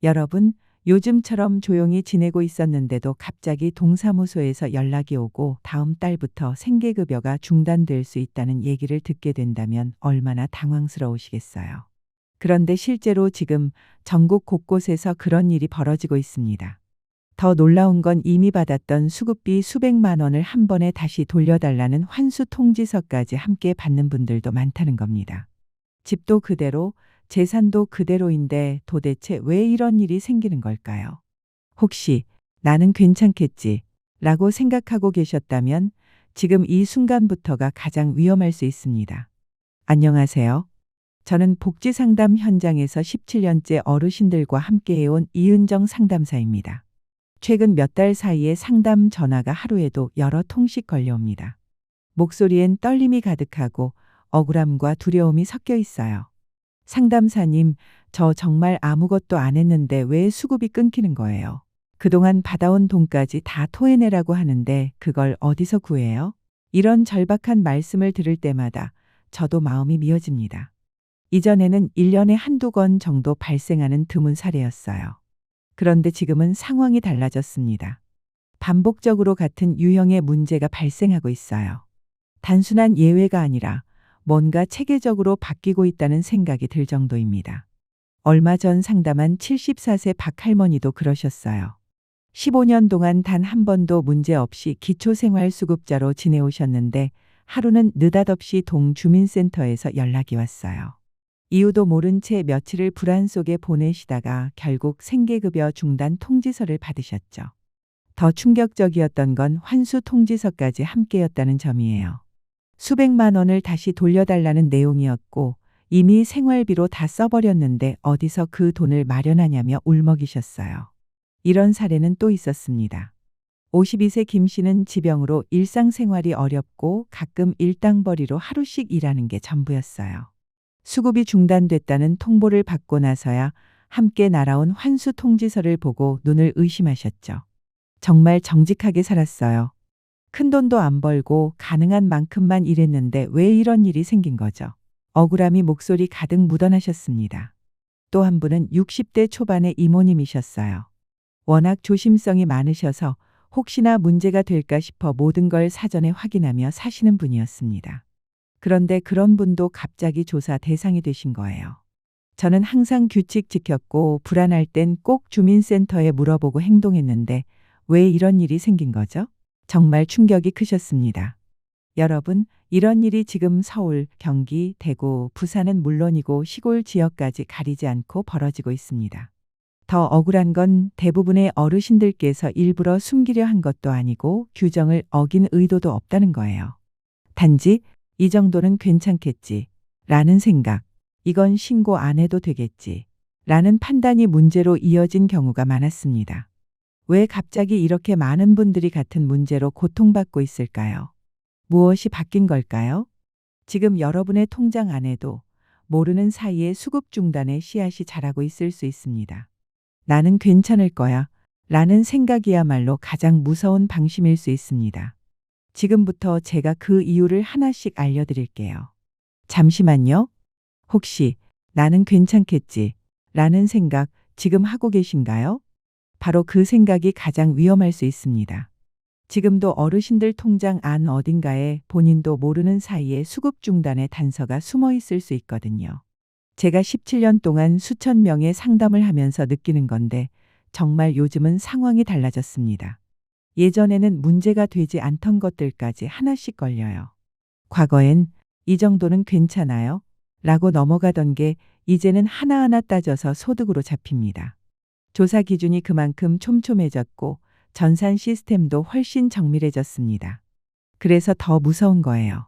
여러분, 요즘처럼 조용히 지내고 있었는데도 갑자기 동사무소에서 연락이 오고 다음 달부터 생계급여가 중단될 수 있다는 얘기를 듣게 된다면 얼마나 당황스러우시겠어요. 그런데 실제로 지금 전국 곳곳에서 그런 일이 벌어지고 있습니다. 더 놀라운 건 이미 받았던 수급비 수백만 원을 한 번에 다시 돌려달라는 환수 통지서까지 함께 받는 분들도 많다는 겁니다. 집도 그대로, 재산도 그대로인데 도대체 왜 이런 일이 생기는 걸까요? 혹시 나는 괜찮겠지 라고 생각하고 계셨다면 지금 이 순간부터가 가장 위험할 수 있습니다. 안녕하세요. 저는 복지상담 현장에서 17년째 어르신들과 함께해온 이은정 상담사입니다. 최근 몇 달 사이에 상담 전화가 하루에도 여러 통씩 걸려옵니다. 목소리엔 떨림이 가득하고 억울함과 두려움이 섞여 있어요. 상담사님, 저 정말 아무것도 안 했는데 왜 수급이 끊기는 거예요? 그동안 받아온 돈까지 다 토해내라고 하는데 그걸 어디서 구해요? 이런 절박한 말씀을 들을 때마다 저도 마음이 미어집니다. 이전에는 1년에 한두 건 정도 발생하는 드문 사례였어요. 그런데 지금은 상황이 달라졌습니다. 반복적으로 같은 유형의 문제가 발생하고 있어요. 단순한 예외가 아니라 뭔가 체계적으로 바뀌고 있다는 생각이 들 정도입니다. 얼마 전 상담한 74세 박할머니도 그러셨어요. 15년 동안 단 한 번도 문제 없이 기초생활수급자로 지내오셨는데 하루는 느닷없이 동주민센터에서 연락이 왔어요. 이유도 모른 채 며칠을 불안 속에 보내시다가 결국 생계급여 중단 통지서를 받으셨죠. 더 충격적이었던 건 환수 통지서까지 함께였다는 점이에요. 수백만 원을 다시 돌려달라는 내용이었고 이미 생활비로 다 써버렸는데 어디서 그 돈을 마련하냐며 울먹이셨어요. 이런 사례는 또 있었습니다. 52세 김 씨는 지병으로 일상생활이 어렵고 가끔 일당벌이로 하루씩 일하는 게 전부였어요. 수급이 중단됐다는 통보를 받고 나서야 함께 날아온 환수 통지서를 보고 눈을 의심하셨죠. 정말 정직하게 살았어요. 큰돈도 안 벌고 가능한 만큼만 일했는데 왜 이런 일이 생긴 거죠? 억울함이 목소리 가득 묻어나셨습니다. 또 한 분은 60대 초반의 이모님이셨어요. 워낙 조심성이 많으셔서 혹시나 문제가 될까 싶어 모든 걸 사전에 확인하며 사시는 분이었습니다. 그런데 그런 분도 갑자기 조사 대상이 되신 거예요. 저는 항상 규칙 지켰고 불안할 땐 꼭 주민센터에 물어보고 행동했는데 왜 이런 일이 생긴 거죠? 정말 충격이 크셨습니다. 여러분, 이런 일이 지금 서울, 경기, 대구, 부산은 물론이고 시골 지역까지 가리지 않고 벌어지고 있습니다. 더 억울한 건 대부분의 어르신들께서 일부러 숨기려 한 것도 아니고 규정을 어긴 의도도 없다는 거예요. 단지 이 정도는 괜찮겠지 라는 생각, 이건 신고 안 해도 되겠지 라는 판단이 문제로 이어진 경우가 많았습니다. 왜 갑자기 이렇게 많은 분들이 같은 문제로 고통받고 있을까요? 무엇이 바뀐 걸까요? 지금 여러분의 통장 안에도 모르는 사이에 수급 중단의 씨앗이 자라고 있을 수 있습니다. 나는 괜찮을 거야 라는 생각이야말로 가장 무서운 방심일 수 있습니다. 지금부터 제가 그 이유를 하나씩 알려드릴게요. 잠시만요. 혹시 나는 괜찮겠지 라는 생각 지금 하고 계신가요? 바로 그 생각이 가장 위험할 수 있습니다. 지금도 어르신들 통장 안 어딘가에 본인도 모르는 사이에 수급 중단의 단서가 숨어 있을 수 있거든요. 제가 17년 동안 수천 명의 상담을 하면서 느끼는 건데 정말 요즘은 상황이 달라졌습니다. 예전에는 문제가 되지 않던 것들까지 하나씩 걸려요. 과거엔 이 정도는 괜찮아요 라고 넘어가던 게 이제는 하나하나 따져서 소득으로 잡힙니다. 조사 기준이 그만큼 촘촘해졌고 전산 시스템도 훨씬 정밀해졌습니다. 그래서 더 무서운 거예요.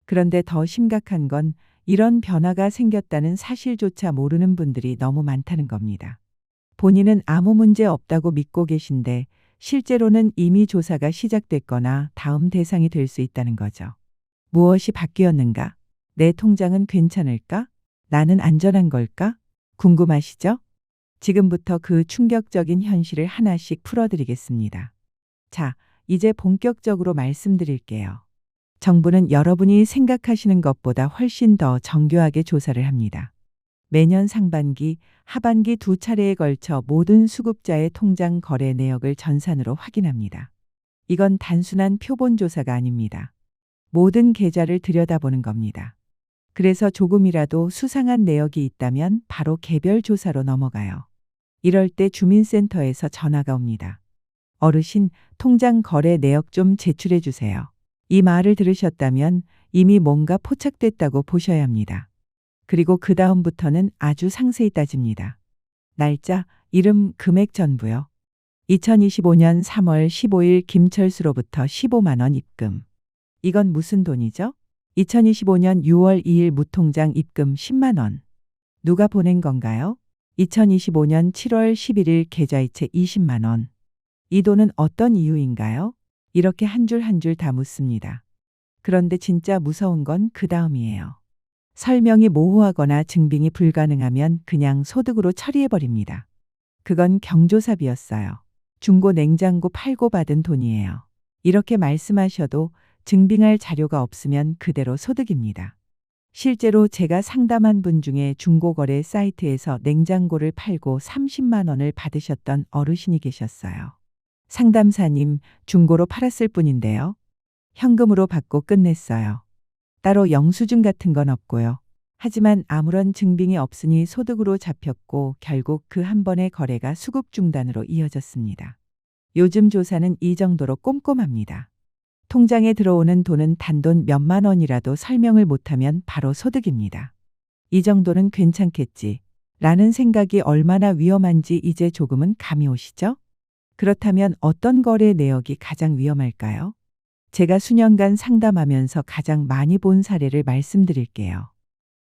그런데 더 심각한 건 이런 변화가 생겼다는 사실조차 모르는 분들이 너무 많다는 겁니다. 본인은 아무 문제 없다고 믿고 계신데 실제로는 이미 조사가 시작됐거나 다음 대상이 될 수 있다는 거죠. 무엇이 바뀌었는가? 내 통장은 괜찮을까? 나는 안전한 걸까? 궁금하시죠? 지금부터 그 충격적인 현실을 하나씩 풀어드리겠습니다. 자, 이제 본격적으로 말씀드릴게요. 정부는 여러분이 생각하시는 것보다 훨씬 더 정교하게 조사를 합니다. 매년 상반기, 하반기 두 차례에 걸쳐 모든 수급자의 통장 거래 내역을 전산으로 확인합니다. 이건 단순한 표본 조사가 아닙니다. 모든 계좌를 들여다보는 겁니다. 그래서 조금이라도 수상한 내역이 있다면 바로 개별 조사로 넘어가요. 이럴 때 주민센터에서 전화가 옵니다. 어르신, 통장 거래 내역 좀 제출해 주세요. 이 말을 들으셨다면 이미 뭔가 포착됐다고 보셔야 합니다. 그리고 그 다음부터는 아주 상세히 따집니다. 날짜, 이름, 금액 전부요. 2025년 3월 15일 김철수로부터 15만 원 입금. 이건 무슨 돈이죠? 2025년 6월 2일 무통장 입금 10만 원. 누가 보낸 건가요? 2025년 7월 11일 계좌이체 20만 원. 이 돈은 어떤 이유인가요? 이렇게 한 줄 한 줄 다 묻습니다. 그런데 진짜 무서운 건 그 다음이에요. 설명이 모호하거나 증빙이 불가능하면 그냥 소득으로 처리해버립니다. 그건 경조사비였어요. 중고 냉장고 팔고 받은 돈이에요. 이렇게 말씀하셔도 증빙할 자료가 없으면 그대로 소득입니다. 실제로 제가 상담한 분 중에 중고거래 사이트에서 냉장고를 팔고 30만 원을 받으셨던 어르신이 계셨어요. 상담사님, 중고로 팔았을 뿐인데요. 현금으로 받고 끝냈어요. 따로 영수증 같은 건 없고요. 하지만 아무런 증빙이 없으니 소득으로 잡혔고 결국 그 한 번의 거래가 수급 중단으로 이어졌습니다. 요즘 조사는 이 정도로 꼼꼼합니다. 통장에 들어오는 돈은 단돈 몇만 원이라도 설명을 못하면 바로 소득입니다. 이 정도는 괜찮겠지 라는 생각이 얼마나 위험한지 이제 조금은 감이 오시죠? 그렇다면 어떤 거래 내역이 가장 위험할까요? 제가 수년간 상담하면서 가장 많이 본 사례를 말씀드릴게요.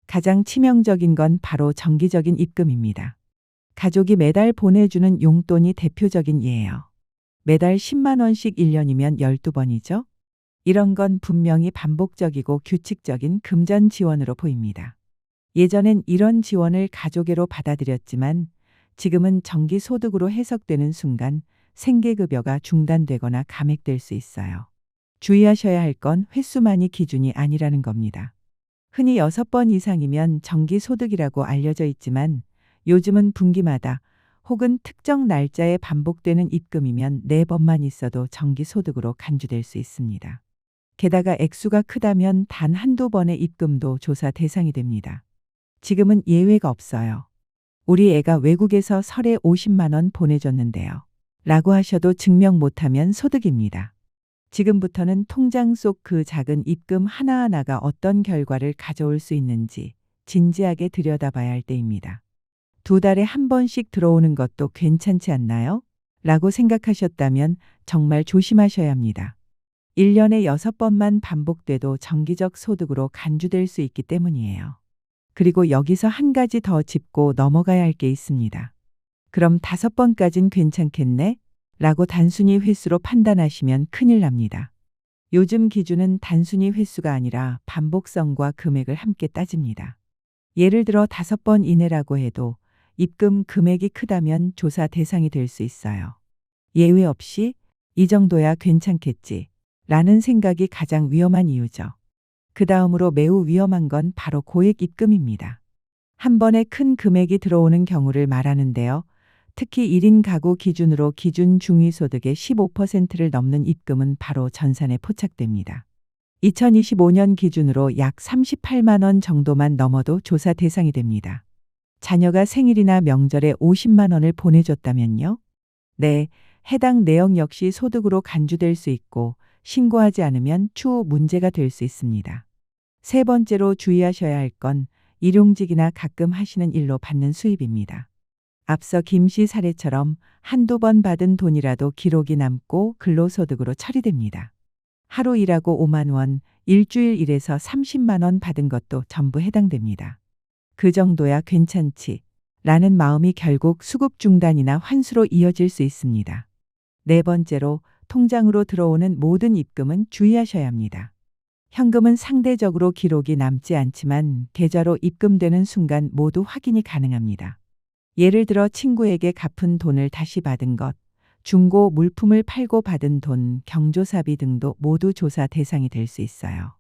가장 치명적인 건 바로 정기적인 입금입니다. 가족이 매달 보내주는 용돈이 대표적인 예예요. 매달 10만 원씩 1년이면 12번이죠. 이런 건 분명히 반복적이고 규칙적인 금전 지원으로 보입니다. 예전엔 이런 지원을 가족애로 받아들였지만 지금은 정기 소득으로 해석되는 순간 생계급여가 중단되거나 감액될 수 있어요. 주의하셔야 할 건 횟수만이 기준이 아니라는 겁니다. 흔히 6번 이상이면 정기 소득이라고 알려져 있지만 요즘은 분기마다 혹은 특정 날짜에 반복되는 입금이면 4번만 있어도 정기 소득으로 간주될 수 있습니다. 게다가 액수가 크다면 단 한두 번의 입금도 조사 대상이 됩니다. 지금은 예외가 없어요. 우리 애가 외국에서 설에 50만 원 보내줬는데요. 라고 하셔도 증명 못하면 소득입니다. 지금부터는 통장 속 그 작은 입금 하나하나가 어떤 결과를 가져올 수 있는지 진지하게 들여다봐야 할 때입니다. 2달에 한 번씩 들어오는 것도 괜찮지 않나요? 라고 생각하셨다면 정말 조심하셔야 합니다. 1년에 6번만 반복돼도 정기적 소득으로 간주될 수 있기 때문이에요. 그리고 여기서 한 가지 더 짚고 넘어가야 할 게 있습니다. 그럼 5번까진 괜찮겠네? 라고 단순히 횟수로 판단하시면 큰일 납니다. 요즘 기준은 단순히 횟수가 아니라 반복성과 금액을 함께 따집니다. 예를 들어 5번 이내라고 해도 입금 금액이 크다면 조사 대상이 될 수 있어요. 예외 없이 이 정도야 괜찮겠지 라는 생각이 가장 위험한 이유죠. 그 다음으로 매우 위험한 건 바로 고액 입금입니다. 한 번에 큰 금액이 들어오는 경우를 말하는데요. 특히 1인 가구 기준으로 기준 중위소득의 15%를 넘는 입금은 바로 전산에 포착됩니다. 2025년 기준으로 약 38만 원 정도만 넘어도 조사 대상이 됩니다. 자녀가 생일이나 명절에 50만 원을 보내줬다면요? 네, 해당 내역 역시 소득으로 간주될 수 있고 신고하지 않으면 추후 문제가 될 수 있습니다. 세 번째로 주의하셔야 할 건 일용직이나 가끔 하시는 일로 받는 수입입니다. 앞서 김 씨 사례처럼 한두 번 받은 돈이라도 기록이 남고 근로소득으로 처리됩니다. 하루 일하고 5만 원, 일주일 일해서 30만 원 받은 것도 전부 해당됩니다. 그 정도야 괜찮지 라는 마음이 결국 수급 중단이나 환수로 이어질 수 있습니다. 네 번째로 통장으로 들어오는 모든 입금은 주의하셔야 합니다. 현금은 상대적으로 기록이 남지 않지만 계좌로 입금되는 순간 모두 확인이 가능합니다. 예를 들어 친구에게 갚은 돈을 다시 받은 것, 중고 물품을 팔고 받은 돈, 경조사비 등도 모두 조사 대상이 될 수 있어요.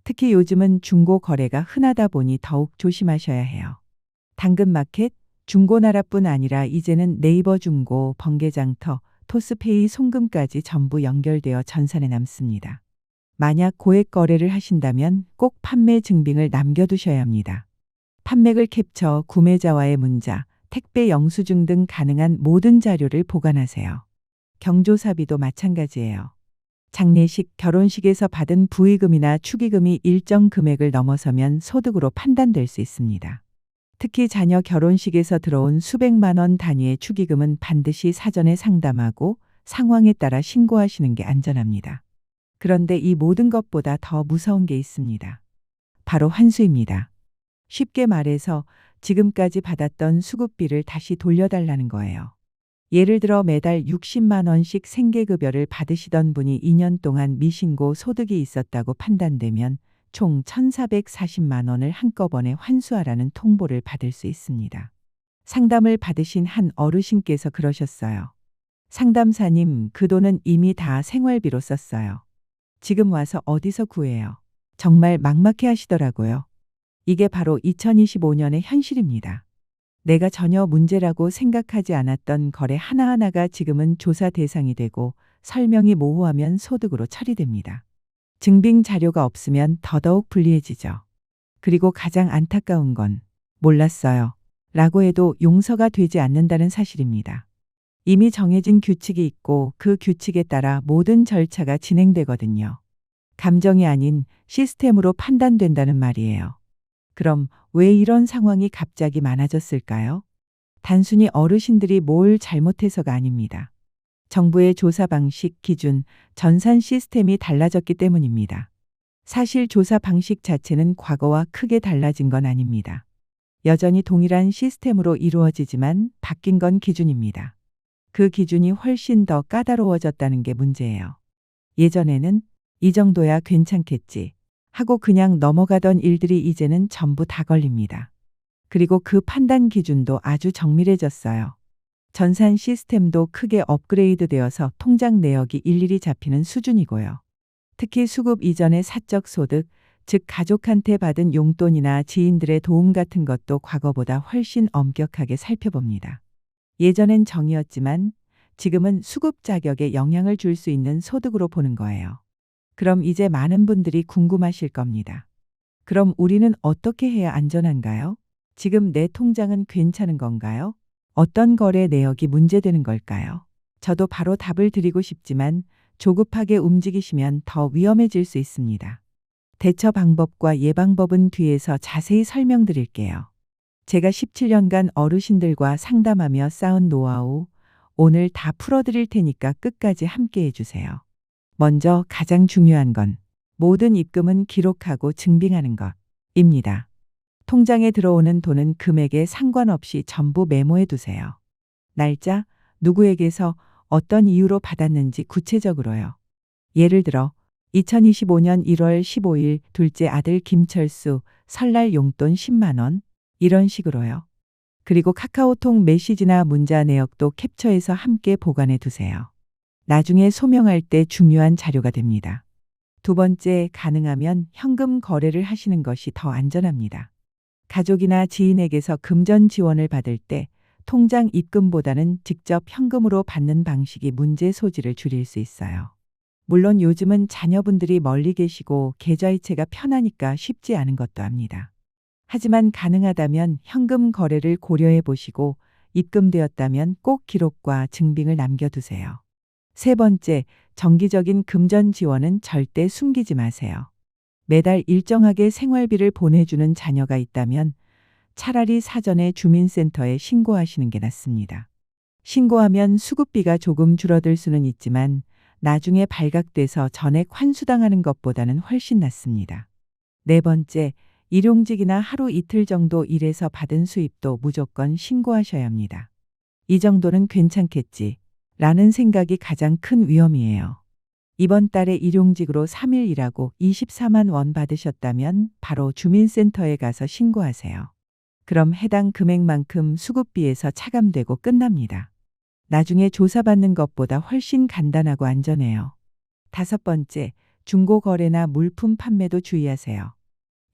특히 요즘은 중고 거래가 흔하다 보니 더욱 조심하셔야 해요. 당근마켓, 중고나라뿐 아니라 이제는 네이버 중고, 번개장터, 토스페이 송금까지 전부 연결되어 전산에 남습니다. 만약 고액 거래를 하신다면 꼭 판매 증빙을 남겨두셔야 합니다. 판매글 캡처, 구매자와의 문자, 택배 영수증 등 가능한 모든 자료를 보관하세요. 경조사비도 마찬가지예요. 장례식, 결혼식에서 받은 부의금이나 축의금이 일정 금액을 넘어서면 소득으로 판단될 수 있습니다. 특히 자녀 결혼식에서 들어온 수백만 원 단위의 축의금은 반드시 사전에 상담하고 상황에 따라 신고하시는 게 안전합니다. 그런데 이 모든 것보다 더 무서운 게 있습니다. 바로 환수입니다. 쉽게 말해서 지금까지 받았던 수급비를 다시 돌려달라는 거예요. 예를 들어 매달 60만 원씩 생계급여를 받으시던 분이 2년 동안 미신고 소득이 있었다고 판단되면 총 1,440만 원을 한꺼번에 환수하라는 통보를 받을 수 있습니다. 상담을 받으신 한 어르신께서 그러셨어요. 상담사님, 그 돈은 이미 다 생활비로 썼어요. 지금 와서 어디서 구해요? 정말 막막해 하시더라고요. 이게 바로 2025년의 현실입니다. 내가 전혀 문제라고 생각하지 않았던 거래 하나하나가 지금은 조사 대상이 되고 설명이 모호하면 소득으로 처리됩니다. 증빙 자료가 없으면 더더욱 불리해지죠. 그리고 가장 안타까운 건 몰랐어요 라고 해도 용서가 되지 않는다는 사실입니다. 이미 정해진 규칙이 있고 그 규칙에 따라 모든 절차가 진행되거든요. 감정이 아닌 시스템으로 판단된다는 말이에요. 그럼 왜 이런 상황이 갑자기 많아졌을까요? 단순히 어르신들이 뭘 잘못해서가 아닙니다. 정부의 조사 방식, 기준, 전산 시스템이 달라졌기 때문입니다. 사실 조사 방식 자체는 과거와 크게 달라진 건 아닙니다. 여전히 동일한 시스템으로 이루어지지만 바뀐 건 기준입니다. 그 기준이 훨씬 더 까다로워졌다는 게 문제예요. 예전에는 이 정도야 괜찮겠지 하고 그냥 넘어가던 일들이 이제는 전부 다 걸립니다. 그리고 그 판단 기준도 아주 정밀해졌어요. 전산 시스템도 크게 업그레이드 되어서 통장 내역이 일일이 잡히는 수준이고요. 특히 수급 이전의 사적 소득, 즉 가족한테 받은 용돈이나 지인들의 도움 같은 것도 과거보다 훨씬 엄격하게 살펴봅니다. 예전엔 정이었지만 지금은 수급 자격에 영향을 줄 수 있는 소득으로 보는 거예요. 그럼 이제 많은 분들이 궁금하실 겁니다. 그럼 우리는 어떻게 해야 안전한가요? 지금 내 통장은 괜찮은 건가요? 어떤 거래 내역이 문제되는 걸까요? 저도 바로 답을 드리고 싶지만 조급하게 움직이시면 더 위험해질 수 있습니다. 대처 방법과 예방법은 뒤에서 자세히 설명드릴게요. 제가 17년간 어르신들과 상담하며 쌓은 노하우, 오늘 다 풀어드릴 테니까 끝까지 함께 해주세요. 먼저 가장 중요한 건 모든 입금은 기록하고 증빙하는 것입니다. 통장에 들어오는 돈은 금액에 상관없이 전부 메모해 두세요. 날짜, 누구에게서 어떤 이유로 받았는지 구체적으로요. 예를 들어 2025년 1월 15일 둘째 아들 김철수 설날 용돈 10만 원 이런 식으로요. 그리고 카카오톡 메시지나 문자 내역도 캡처해서 함께 보관해 두세요. 나중에 소명할 때 중요한 자료가 됩니다. 두 번째, 가능하면 현금 거래를 하시는 것이 더 안전합니다. 가족이나 지인에게서 금전 지원을 받을 때 통장 입금보다는 직접 현금으로 받는 방식이 문제 소지를 줄일 수 있어요. 물론 요즘은 자녀분들이 멀리 계시고 계좌이체가 편하니까 쉽지 않은 것도 압니다. 하지만 가능하다면 현금 거래를 고려해 보시고 입금되었다면 꼭 기록과 증빙을 남겨두세요. 세 번째, 정기적인 금전 지원은 절대 숨기지 마세요. 매달 일정하게 생활비를 보내주는 자녀가 있다면 차라리 사전에 주민센터에 신고하시는 게 낫습니다. 신고하면 수급비가 조금 줄어들 수는 있지만 나중에 발각돼서 전액 환수당하는 것보다는 훨씬 낫습니다. 네 번째, 일용직이나 하루 이틀 정도 일해서 받은 수입도 무조건 신고하셔야 합니다. 이 정도는 괜찮겠지 라는 생각이 가장 큰 위험이에요. 이번 달에 일용직으로 3일 일하고 24만 원 받으셨다면 바로 주민센터에 가서 신고하세요. 그럼 해당 금액만큼 수급비에서 차감되고 끝납니다. 나중에 조사받는 것보다 훨씬 간단하고 안전해요. 다섯 번째, 중고거래나 물품 판매도 주의하세요.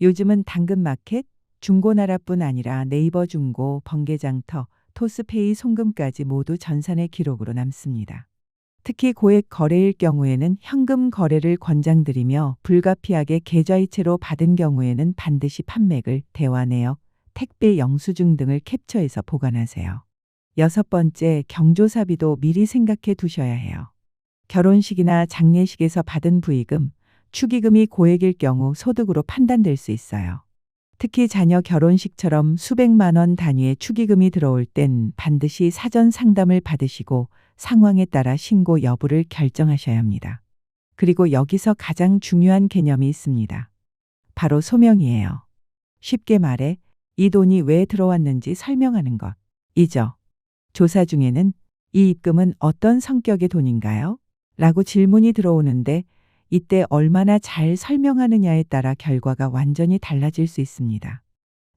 요즘은 당근마켓, 중고나라뿐 아니라 네이버 중고, 번개장터, 토스페이 송금까지 모두 전산의 기록으로 남습니다. 특히 고액 거래일 경우에는 현금 거래를 권장드리며 불가피하게 계좌이체로 받은 경우에는 반드시 판매글, 대화 내역, 택배 영수증 등을 캡처해서 보관하세요. 여섯 번째, 경조사비도 미리 생각해 두셔야 해요. 결혼식이나 장례식에서 받은 부의금, 축의금이 고액일 경우 소득으로 판단될 수 있어요. 특히 자녀 결혼식처럼 수백만 원 단위의 축의금이 들어올 땐 반드시 사전 상담을 받으시고 상황에 따라 신고 여부를 결정하셔야 합니다. 그리고 여기서 가장 중요한 개념이 있습니다. 바로 소명이에요. 쉽게 말해 이 돈이 왜 들어왔는지 설명하는 것이죠. 조사 중에는 이 입금은 어떤 성격의 돈인가요? 라고 질문이 들어오는데 이때 얼마나 잘 설명하느냐에 따라 결과가 완전히 달라질 수 있습니다.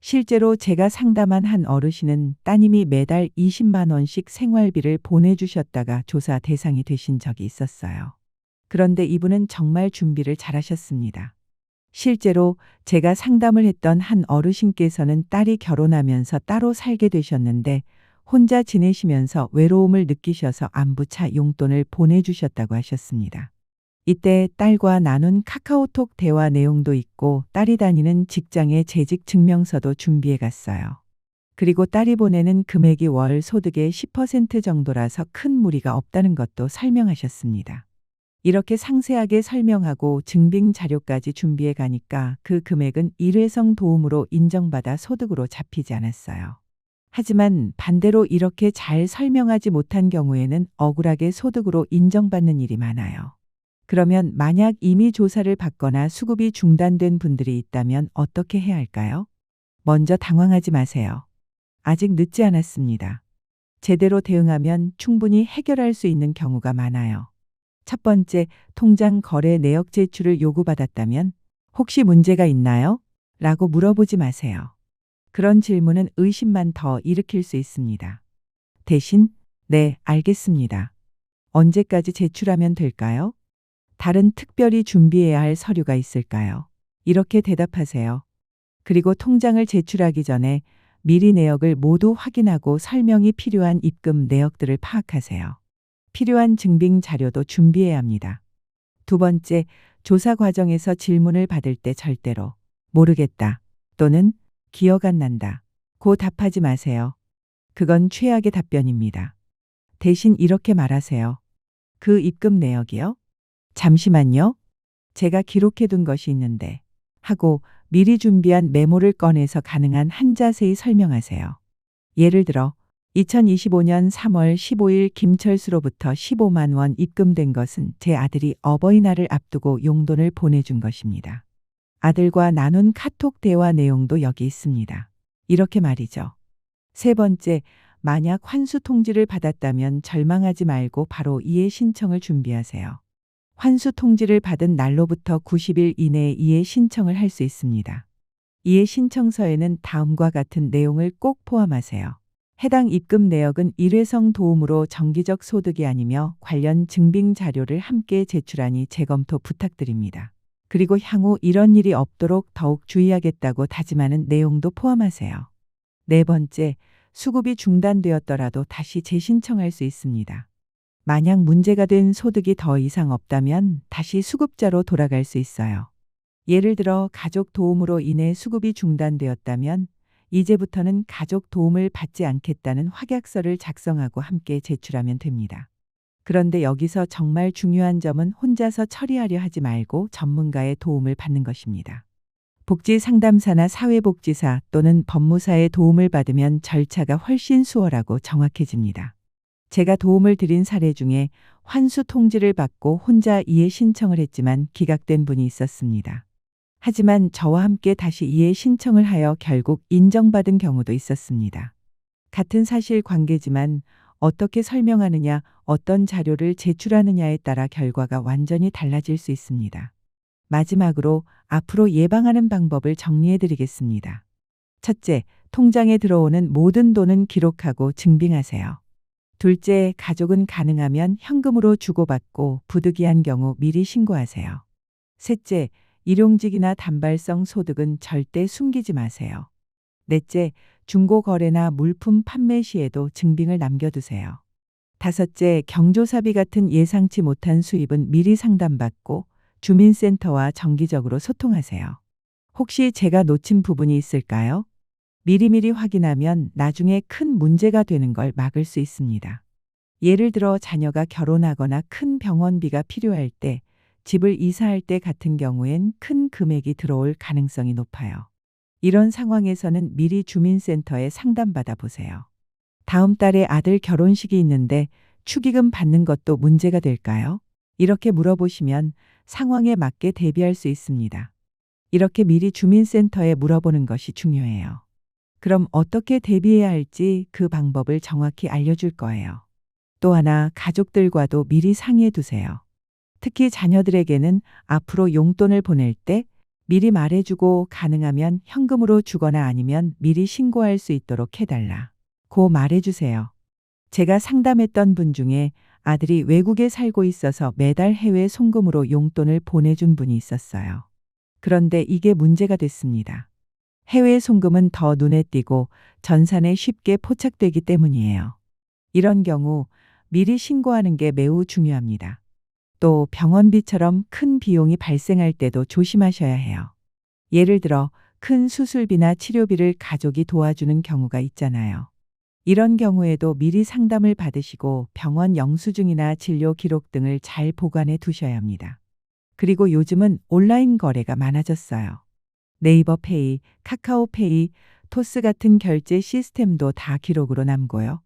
실제로 제가 상담한 한 어르신은 따님이 매달 20만 원씩 생활비를 보내주셨다가 조사 대상이 되신 적이 있었어요. 그런데 이분은 정말 준비를 잘하셨습니다. 실제로 제가 상담을 했던 한 어르신께서는 딸이 결혼하면서 따로 살게 되셨는데 혼자 지내시면서 외로움을 느끼셔서 안부차 용돈을 보내주셨다고 하셨습니다. 이때 딸과 나눈 카카오톡 대화 내용도 있고 딸이 다니는 직장의 재직 증명서도 준비해 갔어요. 그리고 딸이 보내는 금액이 월 소득의 10% 정도라서 큰 무리가 없다는 것도 설명하셨습니다. 이렇게 상세하게 설명하고 증빙 자료까지 준비해 가니까 그 금액은 일회성 도움으로 인정받아 소득으로 잡히지 않았어요. 하지만 반대로 이렇게 잘 설명하지 못한 경우에는 억울하게 소득으로 인정받는 일이 많아요. 그러면 만약 이미 조사를 받거나 수급이 중단된 분들이 있다면 어떻게 해야 할까요? 먼저 당황하지 마세요. 아직 늦지 않았습니다. 제대로 대응하면 충분히 해결할 수 있는 경우가 많아요. 첫 번째, 통장 거래 내역 제출을 요구받았다면 혹시 문제가 있나요? 라고 물어보지 마세요. 그런 질문은 의심만 더 일으킬 수 있습니다. 대신, 네, 알겠습니다. 언제까지 제출하면 될까요? 다른 특별히 준비해야 할 서류가 있을까요? 이렇게 대답하세요. 그리고 통장을 제출하기 전에 미리 내역을 모두 확인하고 설명이 필요한 입금 내역들을 파악하세요. 필요한 증빙 자료도 준비해야 합니다. 두 번째, 조사 과정에서 질문을 받을 때 절대로 모르겠다 또는 기억 안 난다 고 답하지 마세요. 그건 최악의 답변입니다. 대신 이렇게 말하세요. 그 입금 내역이요? 잠시만요. 제가 기록해둔 것이 있는데 하고 미리 준비한 메모를 꺼내서 가능한 한 자세히 설명하세요. 예를 들어 2025년 3월 15일 김철수로부터 15만 원 입금된 것은 제 아들이 어버이날을 앞두고 용돈을 보내준 것입니다. 아들과 나눈 카톡 대화 내용도 여기 있습니다. 이렇게 말이죠. 세 번째, 만약 환수 통지를 받았다면 절망하지 말고 바로 이해 신청을 준비하세요. 환수 통지를 받은 날로부터 90일 이내에 이해 신청을 할 수 있습니다. 이해 신청서에는 다음과 같은 내용을 꼭 포함하세요. 해당 입금 내역은 일회성 도움으로 정기적 소득이 아니며 관련 증빙 자료를 함께 제출하니 재검토 부탁드립니다. 그리고 향후 이런 일이 없도록 더욱 주의하겠다고 다짐하는 내용도 포함하세요. 네 번째, 수급이 중단되었더라도 다시 재신청할 수 있습니다. 만약 문제가 된 소득이 더 이상 없다면 다시 수급자로 돌아갈 수 있어요. 예를 들어 가족 도움으로 인해 수급이 중단되었다면 이제부터는 가족 도움을 받지 않겠다는 확약서를 작성하고 함께 제출하면 됩니다. 그런데 여기서 정말 중요한 점은 혼자서 처리하려 하지 말고 전문가의 도움을 받는 것입니다. 복지상담사나 사회복지사 또는 법무사의 도움을 받으면 절차가 훨씬 수월하고 정확해집니다. 제가 도움을 드린 사례 중에 환수 통지를 받고 혼자 이해 신청을 했지만 기각된 분이 있었습니다. 하지만 저와 함께 다시 이해 신청을 하여 결국 인정받은 경우도 있었습니다. 같은 사실 관계지만 어떻게 설명하느냐, 어떤 자료를 제출하느냐에 따라 결과가 완전히 달라질 수 있습니다. 마지막으로 앞으로 예방하는 방법을 정리해 드리겠습니다. 첫째, 통장에 들어오는 모든 돈은 기록하고 증빙하세요. 둘째, 가족은 가능하면 현금으로 주고받고 부득이한 경우 미리 신고하세요. 셋째, 일용직이나 단발성 소득은 절대 숨기지 마세요. 넷째, 중고 거래나 물품 판매 시에도 증빙을 남겨두세요. 다섯째, 경조사비 같은 예상치 못한 수입은 미리 상담받고 주민센터와 정기적으로 소통하세요. 혹시 제가 놓친 부분이 있을까요? 미리미리 확인하면 나중에 큰 문제가 되는 걸 막을 수 있습니다. 예를 들어 자녀가 결혼하거나 큰 병원비가 필요할 때, 집을 이사할 때 같은 경우엔 큰 금액이 들어올 가능성이 높아요. 이런 상황에서는 미리 주민센터에 상담받아 보세요. 다음 달에 아들 결혼식이 있는데 축의금 받는 것도 문제가 될까요? 이렇게 물어보시면 상황에 맞게 대비할 수 있습니다. 이렇게 미리 주민센터에 물어보는 것이 중요해요. 그럼 어떻게 대비해야 할지 그 방법을 정확히 알려줄 거예요. 또 하나, 가족들과도 미리 상의해 두세요. 특히 자녀들에게는 앞으로 용돈을 보낼 때 미리 말해주고 가능하면 현금으로 주거나 아니면 미리 신고할 수 있도록 해달라. 고 말해주세요. 제가 상담했던 분 중에 아들이 외국에 살고 있어서 매달 해외 송금으로 용돈을 보내준 분이 있었어요. 그런데 이게 문제가 됐습니다. 해외 송금은 더 눈에 띄고 전산에 쉽게 포착되기 때문이에요. 이런 경우 미리 신고하는 게 매우 중요합니다. 또 병원비처럼 큰 비용이 발생할 때도 조심하셔야 해요. 예를 들어 큰 수술비나 치료비를 가족이 도와주는 경우가 있잖아요. 이런 경우에도 미리 상담을 받으시고 병원 영수증이나 진료 기록 등을 잘 보관해 두셔야 합니다. 그리고 요즘은 온라인 거래가 많아졌어요. 네이버 페이, 카카오페이, 토스 같은 결제 시스템도 다 기록으로 남고요.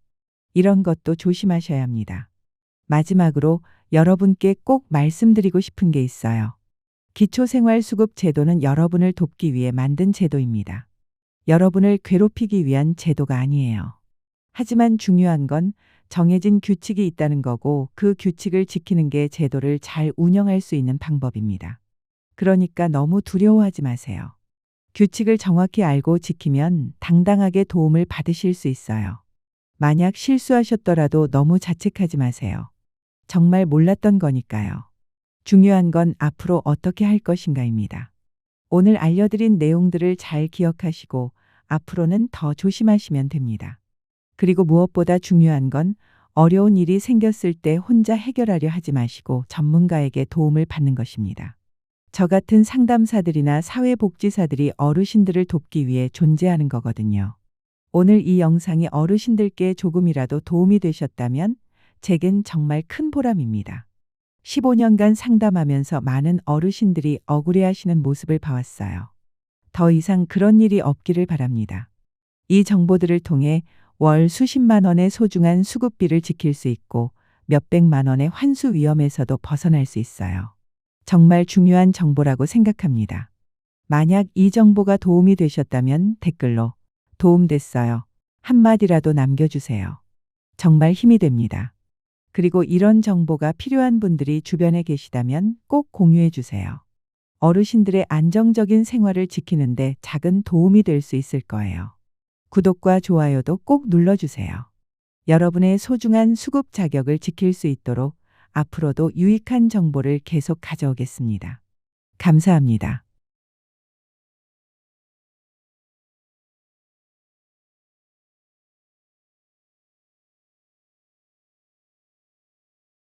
이런 것도 조심하셔야 합니다. 마지막으로 여러분께 꼭 말씀드리고 싶은 게 있어요. 기초생활수급 제도는 여러분을 돕기 위해 만든 제도입니다. 여러분을 괴롭히기 위한 제도가 아니에요. 하지만 중요한 건 정해진 규칙이 있다는 거고 그 규칙을 지키는 게 제도를 잘 운영할 수 있는 방법입니다. 그러니까 너무 두려워하지 마세요. 규칙을 정확히 알고 지키면 당당하게 도움을 받으실 수 있어요. 만약 실수하셨더라도 너무 자책하지 마세요. 정말 몰랐던 거니까요. 중요한 건 앞으로 어떻게 할 것인가입니다. 오늘 알려드린 내용들을 잘 기억하시고 앞으로는 더 조심하시면 됩니다. 그리고 무엇보다 중요한 건 어려운 일이 생겼을 때 혼자 해결하려 하지 마시고 전문가에게 도움을 받는 것입니다. 저 같은 상담사들이나 사회복지사들이 어르신들을 돕기 위해 존재하는 거거든요. 오늘 이 영상이 어르신들께 조금이라도 도움이 되셨다면 제겐 정말 큰 보람입니다. 15년간 상담하면서 많은 어르신들이 억울해하시는 모습을 봐왔어요. 더 이상 그런 일이 없기를 바랍니다. 이 정보들을 통해 월 수십만 원의 소중한 수급비를 지킬 수 있고 몇백만 원의 환수 위험에서도 벗어날 수 있어요. 정말 중요한 정보라고 생각합니다. 만약 이 정보가 도움이 되셨다면 댓글로 도움됐어요 한마디라도 남겨주세요. 정말 힘이 됩니다. 그리고 이런 정보가 필요한 분들이 주변에 계시다면 꼭 공유해 주세요. 어르신들의 안정적인 생활을 지키는데 작은 도움이 될 수 있을 거예요. 구독과 좋아요도 꼭 눌러주세요. 여러분의 소중한 수급 자격을 지킬 수 있도록 앞으로도 유익한 정보를 계속 가져오겠습니다. 감사합니다.